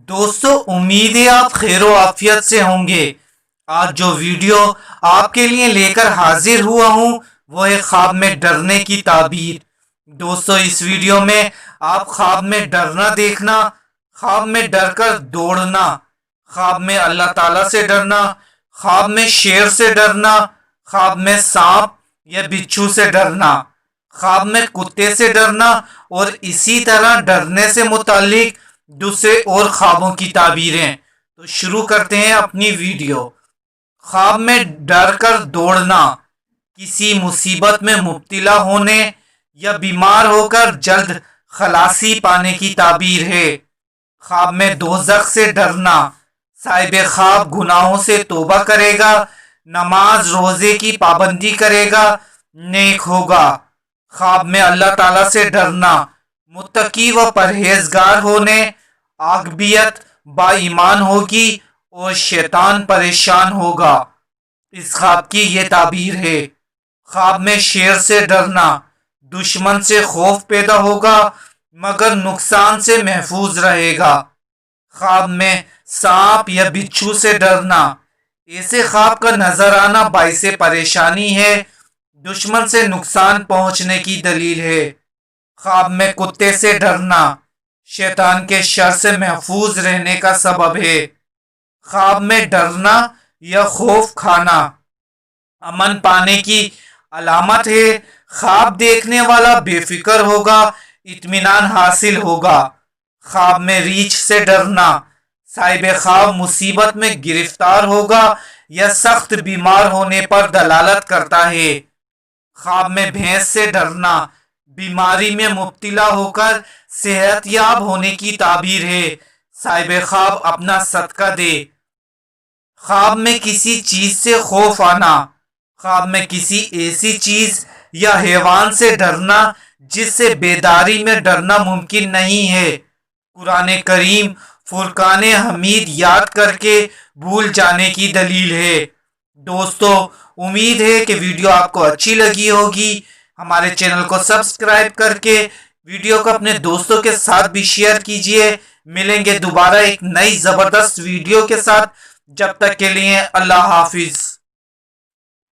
دوستو امید ہے آپ خیر و عافیت سے ہوں گے۔ آج جو ویڈیو آپ کے لیے لے کر حاضر ہوا ہوں وہ ہے خواب میں ڈرنے کی تعبیر۔ دوستو اس ویڈیو میں آپ خواب میں ڈرنا دیکھنا، خواب میں ڈر کر دوڑنا، خواب میں اللہ تعالیٰ سے ڈرنا، خواب میں شیر سے ڈرنا، خواب میں سانپ یا بچھو سے ڈرنا، خواب میں کتے سے ڈرنا اور اسی طرح ڈرنے سے متعلق دوسرے اور خوابوں کی تعبیریں۔ تو شروع کرتے ہیں اپنی ویڈیو۔ خواب میں ڈر کر دوڑنا کسی مصیبت میں مبتلا ہونے یا بیمار ہو کر جلد خلاصی پانے کی تعبیر ہے۔ خواب میں دوزخ سے ڈرنا، صاحب خواب گناہوں سے توبہ کرے گا، نماز روزے کی پابندی کرے گا، نیک ہوگا۔ خواب میں اللہ تعالیٰ سے ڈرنا، متقی و پرہیزگار ہونے، عاقبیت با ایمان ہوگی اور شیطان پریشان ہوگا۔ اس خواب کی یہ تعبیر ہے۔ خواب میں شیر سے ڈرنا، دشمن سے خوف پیدا ہوگا مگر نقصان سے محفوظ رہے گا۔ خواب میں سانپ یا بچھو سے ڈرنا، ایسے خواب کا نظر آنا باعث پریشانی ہے، دشمن سے نقصان پہنچنے کی دلیل ہے۔ خواب میں کتے سے ڈرنا، شیطان کے شر سے محفوظ رہنے کا سبب ہے۔ خواب میں ڈرنا یا خوف کھانا امن پانے کی علامت ہے۔ خواب دیکھنے والا بے فکر ہوگا، اطمینان حاصل ہوگا۔ خواب میں ریچھ سے ڈرنا، صاحب خواب مصیبت میں گرفتار ہوگا یا سخت بیمار ہونے پر دلالت کرتا ہے۔ خواب میں بھینس سے ڈرنا، بیماری میں مبتلا ہو کر صحت یاب ہونے کی تعبیر ہے، صاحب خواب اپنا صدقہ دے۔ خواب میں کسی چیز سے خوف آنا، خواب میں کسی ایسی چیز یا حیوان سے ڈرنا جس سے بیداری میں ڈرنا ممکن نہیں ہے۔ قرآن کریم فرقان حمید یاد کر کے بھول جانے کی دلیل ہے۔ دوستو امید ہے کہ ویڈیو آپ کو اچھی لگی ہوگی۔ ہمارے چینل کو سبسکرائب کر کے ویڈیو کو اپنے دوستوں کے ساتھ بھی شیئر کیجئے۔ ملیں گے دوبارہ ایک نئی زبردست ویڈیو کے ساتھ، جب تک کے لیے اللہ حافظ۔